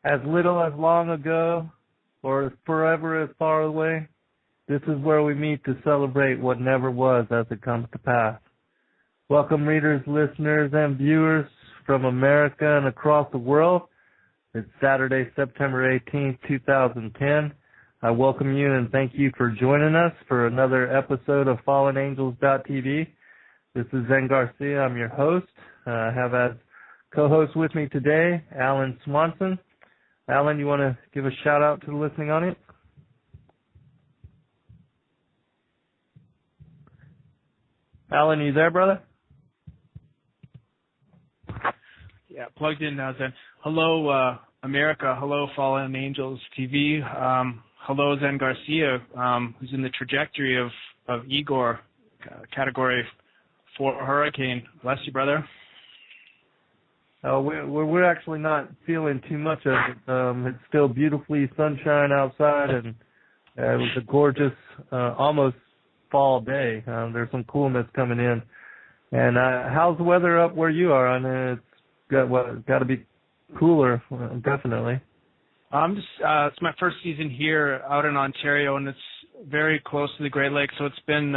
As little as long ago, or as forever as far away, this is where we meet to celebrate what never was as it comes to pass. Welcome readers, listeners, and viewers from America and across the world. It's Saturday, September 18th, 2010. I welcome you and thank you for joining us for another episode of FallenAngels.tv. This is Zen Garcia. I'm your host. I have as co-host with me today, Alan Swanson. Alan, you want to give a shout out to the listening audience? Alan, you there, brother? Yeah, plugged in now, Zen. Hello, America. Hello, Fallen Angels TV. Hello, Zen Garcia, who's in the trajectory of Igor, Category 4 hurricane. Bless you, brother. We're actually not feeling too much of it. It's still beautifully sunshine outside, and it was a gorgeous, almost fall day. There's some coolness coming in. And how's the weather up where you are? I mean, it's got to be cooler, definitely. It's my first season here out in Ontario, and it's very close to the Great Lakes, so it's been,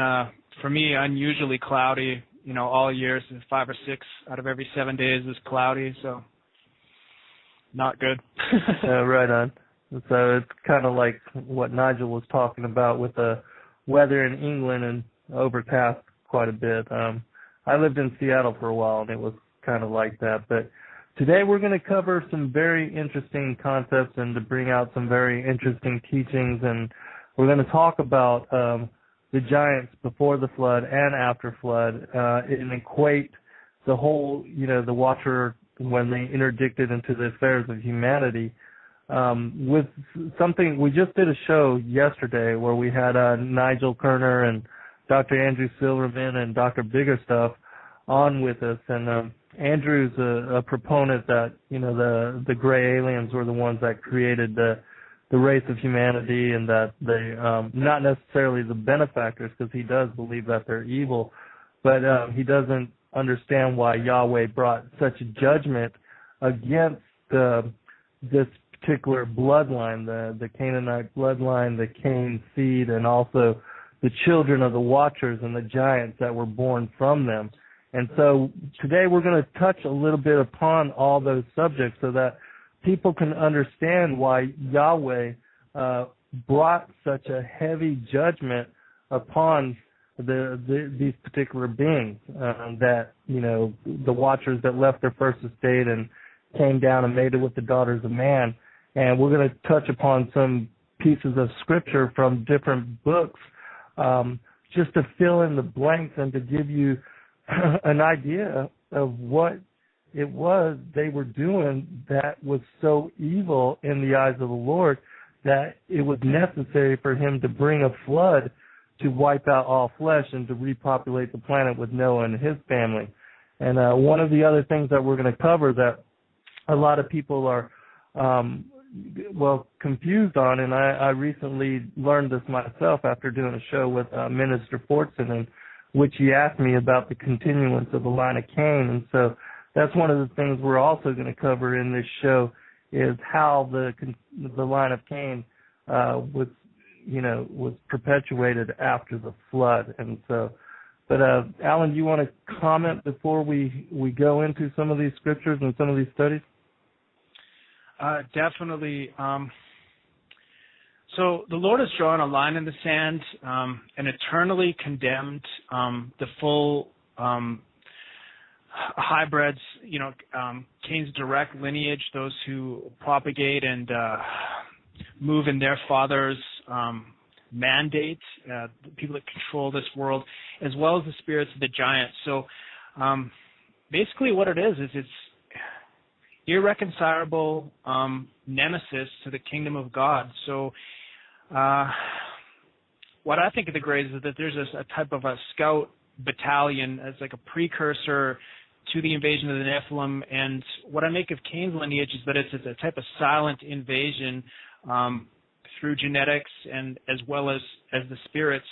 for me, unusually cloudy. You know, all year, so 5 or 6 out of every 7 days is cloudy, so not good. Right on. So it's kind of like what Nigel was talking about with the weather in England and overcast quite a bit. I lived in Seattle for a while, and it was kind of like that. But today we're going to cover some very interesting concepts and to bring out some very interesting teachings, and we're going to talk about the giants before the flood and after flood, and equate the whole, the Watcher when they interdicted into the affairs of humanity with something. We just did a show yesterday where we had Nigel Kerner and Dr. Andrew Silverman and Dr. Biggerstuff on with us, and Andrew's a proponent that the gray aliens were the ones that created the race of humanity, and that they, not necessarily the benefactors, because he does believe that they're evil, but he doesn't understand why Yahweh brought such judgment against this particular bloodline, the Canaanite bloodline, the Cain seed, and also the children of the Watchers and the giants that were born from them. And so today we're going to touch a little bit upon all those subjects so that people can understand why Yahweh brought such a heavy judgment upon these particular beings, that, the Watchers that left their first estate and came down and made it with the daughters of man. And we're going to touch upon some pieces of scripture from different books, just to fill in the blanks and to give you an idea of what it was they were doing that was so evil in the eyes of the Lord that it was necessary for him to bring a flood to wipe out all flesh and to repopulate the planet with Noah and his family. And one of the other things that we're going to cover that a lot of people are, confused on, and I recently learned this myself after doing a show with Minister Fortson, in which he asked me about the continuance of the line of Cain. And so that's one of the things we're also going to cover in this show, is how the line of Cain was perpetuated after the flood. And so, but Alan, do you want to comment before we go into some of these scriptures and some of these studies? Definitely. So the Lord has drawn a line in the sand and eternally condemned the full hybrids, Cain's direct lineage, those who propagate and move in their father's mandate, the people that control this world, as well as the spirits of the giants. So basically what it is it's irreconcilable nemesis to the kingdom of God. So what I think of the Greys is that there's a type of a scout battalion as like a precursor to the invasion of the Nephilim. And what I make of Cain's lineage is that it's a type of silent invasion through genetics and as well as the spirits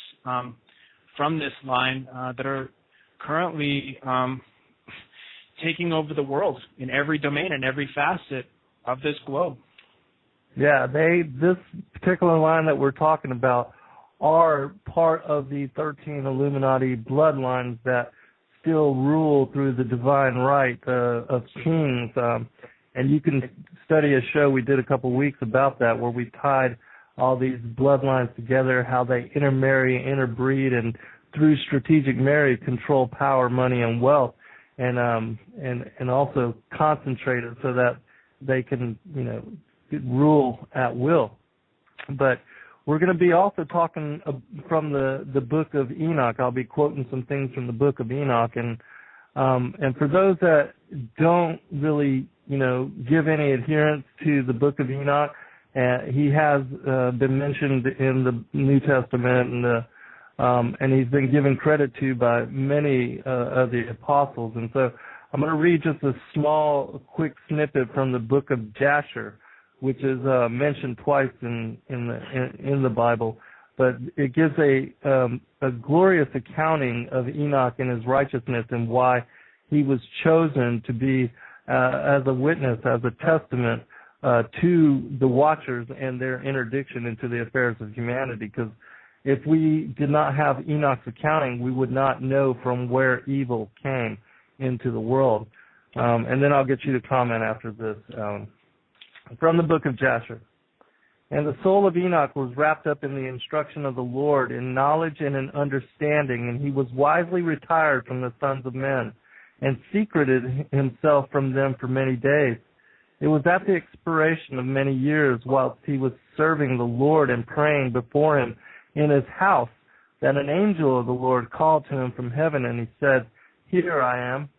from this line that are currently taking over the world in every domain and every facet of this globe. Yeah, this particular line that we're talking about are part of the 13 Illuminati bloodlines that still rule through the divine right of kings. And you can study a show we did a couple of weeks about that, where we tied all these bloodlines together, how they intermarry, interbreed, and through strategic marriage control power, money, and wealth, and also concentrate it so that they can, rule at will. But we're going to be also talking from the book of Enoch. I'll be quoting some things from the book of Enoch, and for those that don't really, give any adherence to the book of Enoch, he has been mentioned in the New Testament, and he's been given credit to by many of the apostles. And so I'm going to read just a small, quick snippet from the book of Jasher, which is mentioned twice in the Bible, but it gives a glorious accounting of Enoch and his righteousness and why he was chosen to be as a witness, as a testament to the watchers and their interdiction into the affairs of humanity. Because if we did not have Enoch's accounting, we would not know from where evil came into the world. And then I'll get you to comment after this. From the book of Jasher. And the soul of Enoch was wrapped up in the instruction of the Lord, in knowledge and in understanding, and he was wisely retired from the sons of men, and secreted himself from them for many days. It was at the expiration of many years, whilst he was serving the Lord and praying before him in his house, that an angel of the Lord called to him from heaven, and he said, Here I am.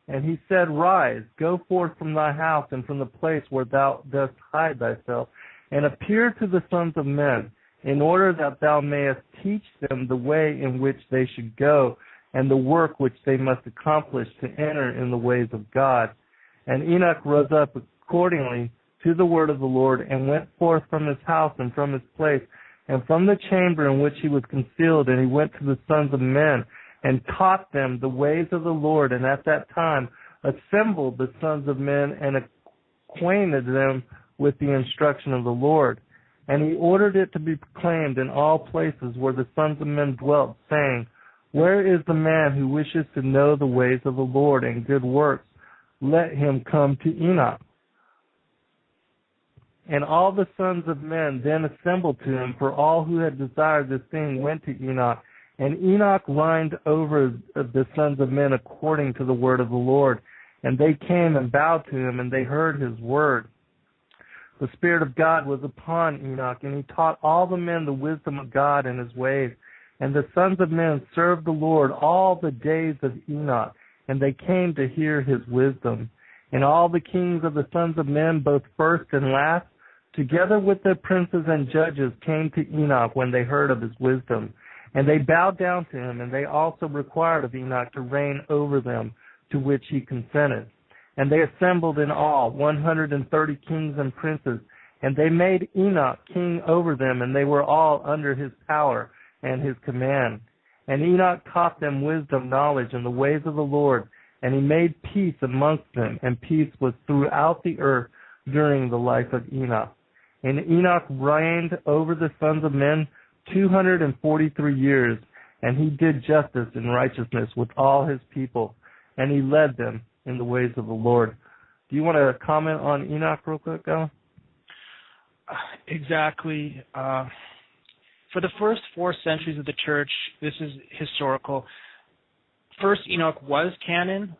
And he said, Rise, go forth from thy house and from the place where thou dost hide thyself, and appear to the sons of men, in order that thou mayest teach them the way in which they should go, and the work which they must accomplish to enter in the ways of God. And Enoch rose up accordingly to the word of the Lord, and went forth from his house and from his place, and from the chamber in which he was concealed, and he went to the sons of men, and taught them the ways of the Lord, and at that time assembled the sons of men and acquainted them with the instruction of the Lord. And he ordered it to be proclaimed in all places where the sons of men dwelt, saying, Where is the man who wishes to know the ways of the Lord and good works? Let him come to Enoch. And all the sons of men then assembled to him, for all who had desired this thing went to Enoch. And Enoch reigned over the sons of men according to the word of the Lord. And they came and bowed to him, and they heard his word. The Spirit of God was upon Enoch, and he taught all the men the wisdom of God and his ways. And the sons of men served the Lord all the days of Enoch, and they came to hear his wisdom. And all the kings of the sons of men, both first and last, together with their princes and judges, came to Enoch when they heard of his wisdom. And they bowed down to him, and they also required of Enoch to reign over them, to which he consented. And they assembled in all 130 kings and princes, and they made Enoch king over them, and they were all under his power and his command. And Enoch taught them wisdom, knowledge, and the ways of the Lord, and he made peace amongst them, and peace was throughout the earth during the life of Enoch. And Enoch reigned over the sons of men 243 years, and he did justice and righteousness with all his people, and he led them in the ways of the Lord. Do you want to comment on Enoch real quick, Alan? Exactly. For the first 4 centuries of the church, this is historical. First, Enoch was canon.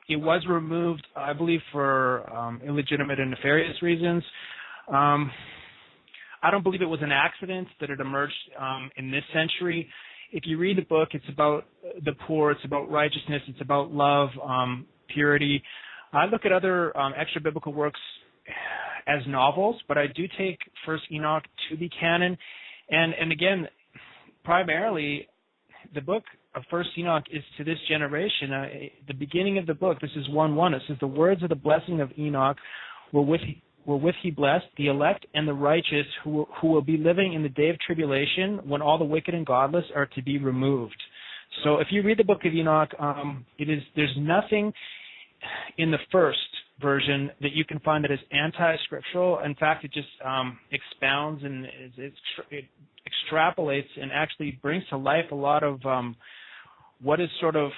It was removed, I believe, for illegitimate and nefarious reasons. I don't believe it was an accident that it emerged in this century. If you read the book, it's about the poor, it's about righteousness, it's about love, purity. I look at other extra-biblical works as novels, but I do take First Enoch to be canon. And again, primarily, the book of First Enoch is to this generation. The beginning of the book, this is 1:1. It says, The words of the blessing of Enoch wherewith he blessed the elect and the righteous who will be living in the day of tribulation when all the wicked and godless are to be removed. So if you read the book of Enoch, there's nothing in the first version that you can find that is anti-scriptural. In fact, it just expounds and it extrapolates and actually brings to life a lot of what is sort of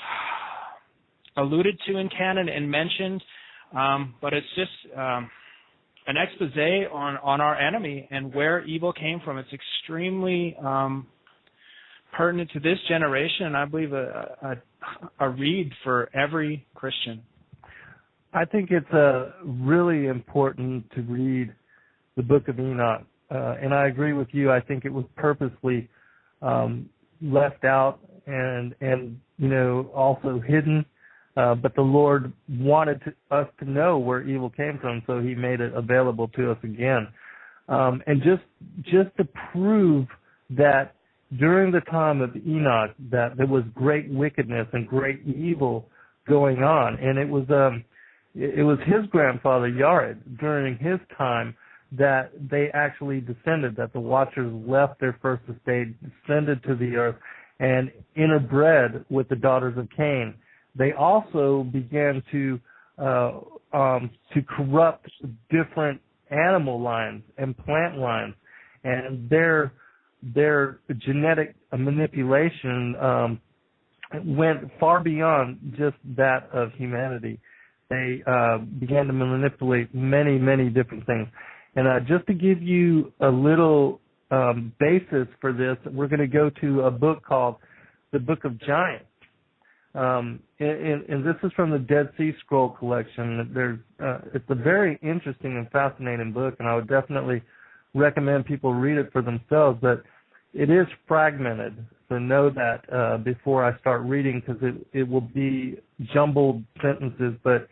alluded to in canon and mentioned, but it's just an expose on our enemy and where evil came from. It's extremely pertinent to this generation, and I believe a read for every Christian. I think it's really important to read the Book of Enoch, and I agree with you. I think it was purposely left out and also hidden. But the Lord wanted us to know where evil came from, so He made it available to us again. And just to prove that during the time of Enoch, that there was great wickedness and great evil going on, and it was his grandfather Yared during his time that they actually descended, that the Watchers left their first estate, descended to the earth, and interbred with the daughters of Cain. They also began to corrupt different animal lines and plant lines, and their genetic manipulation went far beyond just that of humanity. They began to manipulate many, many different things. And just to give you a little basis for this, we're going to go to a book called the Book of Giants. And this is from the Dead Sea Scroll collection. It's a very interesting and fascinating book, and I would definitely recommend people read it for themselves. But it is fragmented, so know that before I start reading, because it will be jumbled sentences. But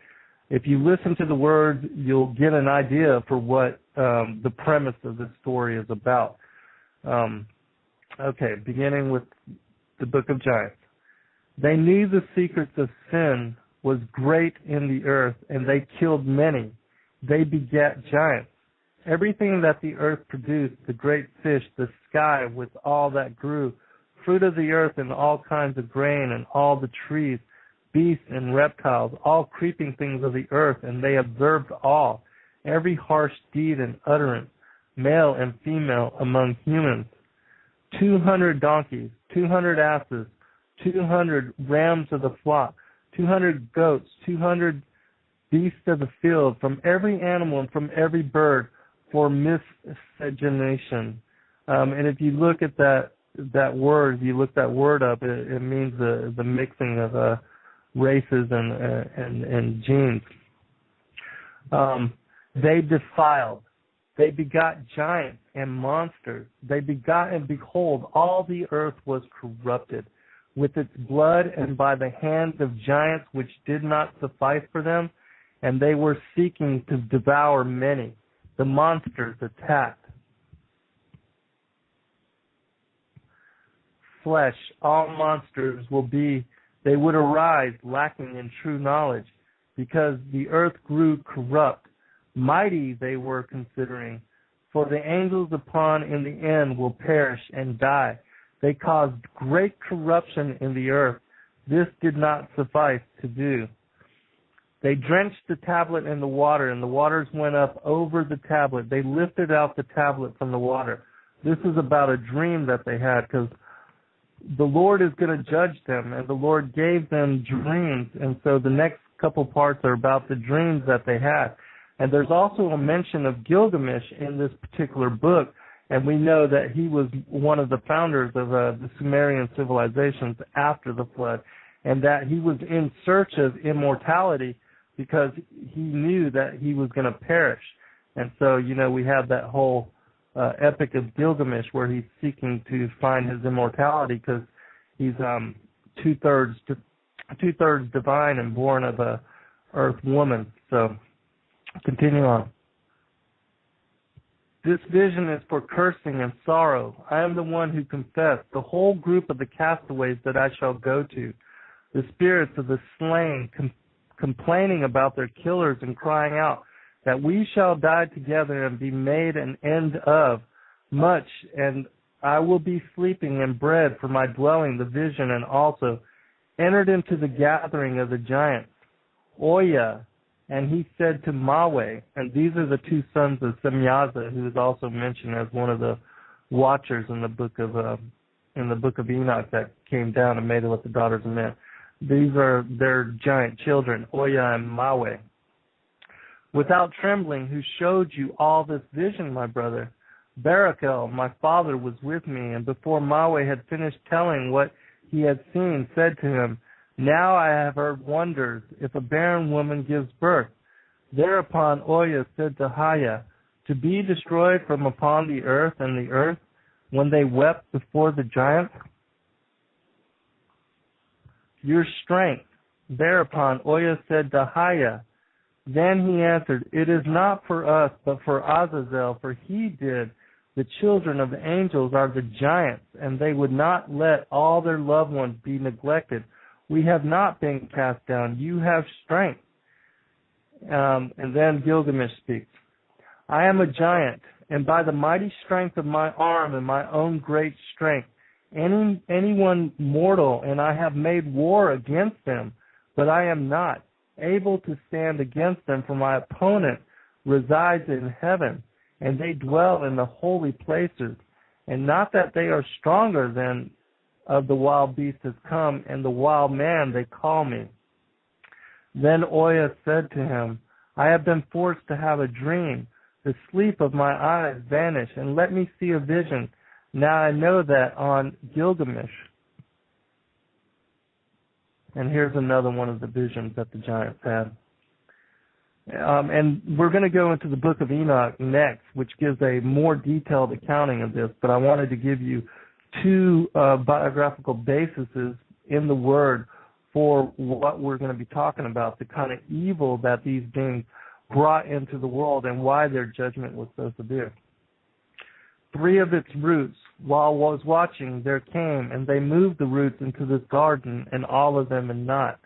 if you listen to the words, you'll get an idea for what the premise of this story is about. Okay, beginning with the Book of Giants. They knew the secrets of sin was great in the earth, and they killed many. They begat giants. Everything that the earth produced, the great fish, the sky with all that grew, fruit of the earth and all kinds of grain and all the trees, beasts and reptiles, all creeping things of the earth, and they observed all, every harsh deed and utterance, male and female among humans. 200 donkeys, 200 asses, 200 rams of the flock, 200 goats, 200 beasts of the field, from every animal and from every bird, for miscegenation. And if you look at that word, if you look that word up, it means the mixing of races and genes. They defiled. They begot giants and monsters. They begot, and behold, all the earth was corrupted with its blood, and by the hands of giants which did not suffice for them, and they were seeking to devour many. The monsters attacked. Flesh, all monsters they would arise lacking in true knowledge, because the earth grew corrupt. Mighty they were considering, for the angels upon in the end will perish and die. They caused great corruption in the earth. This did not suffice to do. They drenched the tablet in the water, and the waters went up over the tablet. They lifted out the tablet from the water. This is about a dream that they had, because the Lord is going to judge them, and the Lord gave them dreams. And so the next couple parts are about the dreams that they had. And there's also a mention of Gilgamesh in this particular book, and we know that he was one of the founders of the Sumerian civilizations after the flood, and that he was in search of immortality because he knew that he was going to perish. And so, we have that whole epic of Gilgamesh where he's seeking to find his immortality because he's two-thirds divine and born of a earth woman. So continue on. This vision is for cursing and sorrow. I am the one who confessed, the whole group of the castaways that I shall go to, the spirits of the slain complaining about their killers and crying out that we shall die together and be made an end of much, and I will be sleeping and bread for my dwelling, the vision, and also entered into the gathering of the giants. Oya, And he said to Maweh, and these are the two sons of Semyaza, who is also mentioned as one of the watchers in the book of Enoch that came down and made it with the daughters of men. These are their giant children, Oya and Maweh. Without trembling, who showed you all this vision, my brother? Barachel, my father, was with me, and before Maweh had finished telling what he had seen, said to him, now I have heard wonders, if a barren woman gives birth. Thereupon Oya said to Haya, to be destroyed from upon the earth, and the earth, when they wept before the giants? Your strength. Thereupon Oya said to Haya, then he answered, it is not for us, but for Azazel, for he did. The children of the angels are the giants, and they would not let all their loved ones be neglected. We have not been cast down. You have strength. And then Gilgamesh speaks. I am a giant, and by the mighty strength of my arm and my own great strength, anyone mortal, and I have made war against them, but I am not able to stand against them, for my opponent resides in heaven, and they dwell in the holy places, and not that they are stronger than of the wild beast has come, and the wild man they call me. Then Oya said to him, I have been forced to have a dream. The sleep of my eyes vanished, and let me see a vision. Now I know that on Gilgamesh. And here's another one of the visions that the giants had. And we're going to go into the book of Enoch next, which gives a more detailed accounting of this, but I wanted to give you two biographical bases in the Word for what we're going to be talking about, the kind of evil that these beings brought into the world and why their judgment was so severe. Three of its roots, while I was watching, there came, and they moved the roots into this garden, and all of them and not.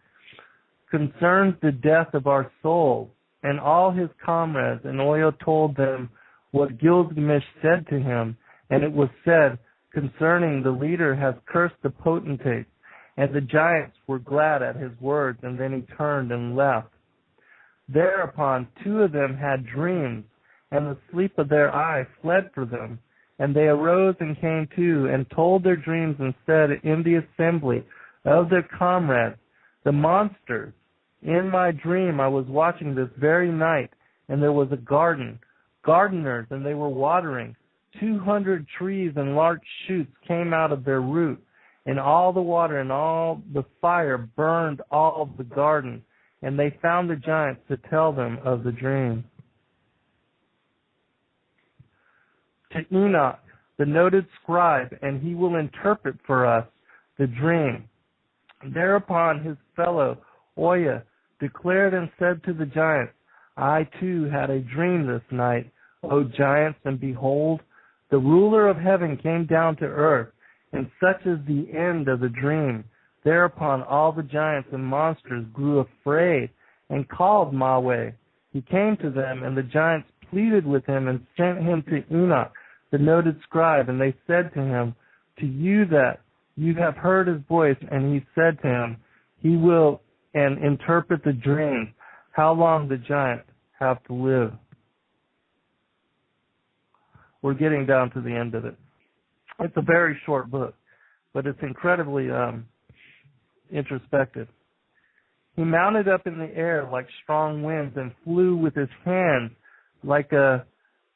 Concerns the death of our soul, and all his comrades, and Oya told them what Gilgamesh said to him, and it was said, concerning the leader has cursed the potentate, and the giants were glad at his words, and then he turned and left. Thereupon two of them had dreams, and the sleep of their eye fled for them. And they arose and came to, and told their dreams, and said in the assembly of their comrades, the monsters, in my dream I was watching this very night, and there was a garden, gardeners, and they were watering. 200 trees and large shoots came out of their root, and all the water and all the fire burned all of the garden. And they found the giants to tell them of the dream. To Enoch, the noted scribe, and he will interpret for us the dream. Thereupon his fellow Oya declared and said to the giants, I too had a dream this night, O giants, and behold, the ruler of heaven came down to earth, and such is the end of the dream. Thereupon all the giants and monsters grew afraid and called Maweh. He came to them, and the giants pleaded with him and sent him to Enoch, the noted scribe, and they said to him, to you that you have heard his voice, and he said to him, he will and interpret the dream, how long the giants have to live. We're getting down to the end of it. It's a very short book, but it's incredibly introspective. He mounted up in the air like strong winds and flew with his hands like a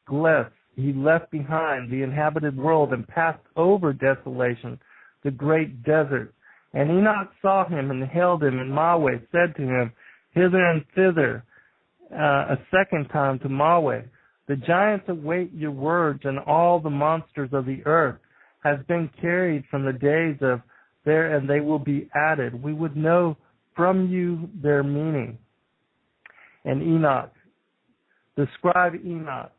glass. He left behind the inhabited world and passed over desolation, the great desert. And Enoch saw him and hailed him, and Maweh said to him, hither and thither, a second time to Maweh, the giants await your words, and all the monsters of the earth has been carried from the days of there, and they will be added. We would know from you their meaning. And Enoch, the scribe Enoch,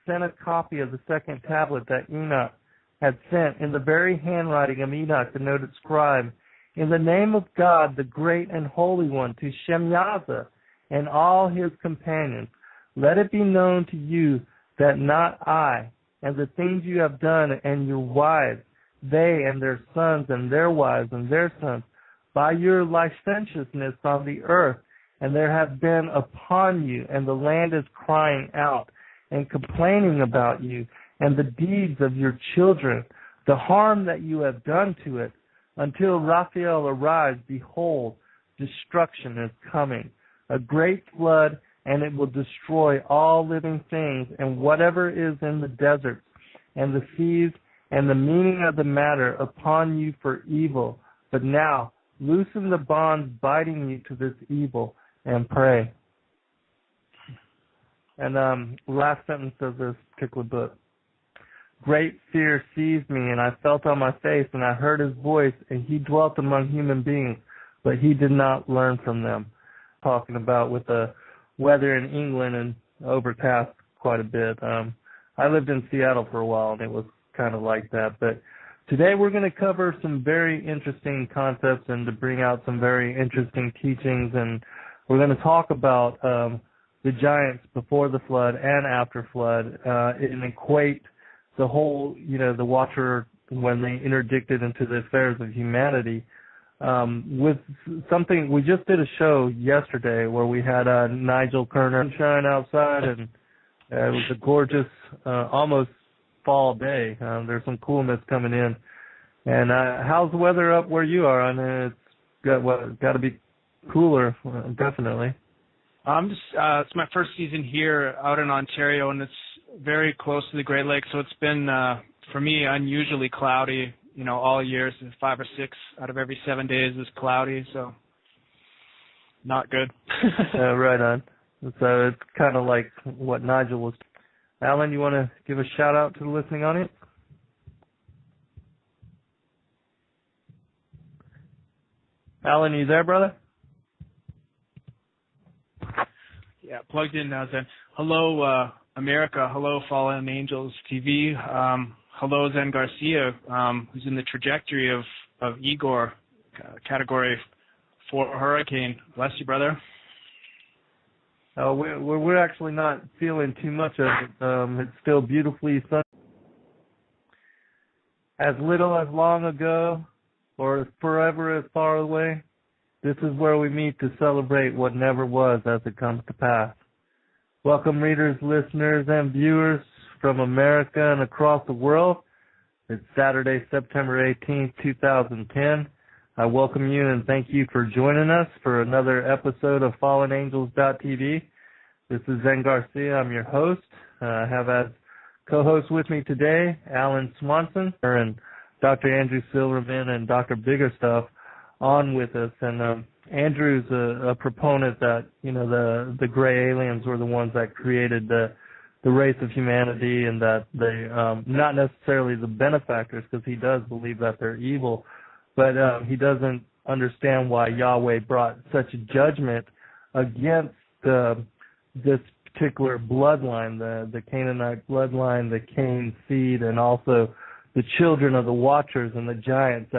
sent a copy of the second tablet that Enoch had sent in the very handwriting of Enoch, the noted scribe, in the name of God, the great and holy one, to Semyaza and all his companions. Let it be known to you that not I, and the things you have done, and your wives, they and their sons and their wives and their sons, by your licentiousness on the earth, and there have been upon you, and the land is crying out and complaining about you and the deeds of your children, the harm that you have done to it. Until Raphael arrives, behold, destruction is coming, a great flood, and it will destroy all living things and whatever is in the deserts and the seas, and the meaning of the matter upon you for evil. But now loosen the bonds binding you to this evil and pray. And last sentence of this particular book. Great fear seized me, and I felt on my face, and I heard his voice, and he dwelt among human beings, but he did not learn from them. Talking about with the weather in England and overcast quite a bit. I lived in Seattle for a while, and it was kind of like that. But today we're going to cover some very interesting concepts and to bring out some very interesting teachings, and we're going to talk about the giants before the flood and after flood, and equate the whole, the Watcher, when they interdicted into the affairs of humanity, with something. We just did a show yesterday where we had Nigel Kerner shine outside, and it was a gorgeous, almost fall day. There's some coolness coming in. And how's the weather up where you are? I mean, it's got to be cooler, definitely. It's my first season here out in Ontario, and it's very close to the Great Lakes, so it's been, for me, unusually cloudy, all year. So 5 or 6 out of every 7 days is cloudy, so not good. Right on. So it's kind of like what Nigel was. Alan, you want to give a shout out to the listening audience? Alan, you there, brother? Yeah, plugged in now, Zen. Hello, America. Hello, Fallen Angels TV. Hello, Zen Garcia, who's in the trajectory of Igor, Category 4 hurricane. Bless you, brother. We're actually not feeling too much of it. It's still beautifully sunny. As little as long ago, or as forever as far away, this is where we meet to celebrate what never was as it comes to pass. Welcome, readers, listeners, and viewers from America and across the world. It's Saturday, September 18th, 2010. I welcome you and thank you for joining us for another episode of FallenAngels.tv. This is Zen Garcia. I'm your host. I have as co-hosts with me today Alan Swanson and Dr. Andrew Silverman and Dr. Biggerstuff on with us. And Andrew's a proponent that, the gray aliens were the ones that created the race of humanity, and that they, not necessarily the benefactors, because he does believe that they're evil, but he doesn't understand why Yahweh brought such judgment against this particular bloodline, the Canaanite bloodline, the Cain seed, and also the children of the Watchers and the giants that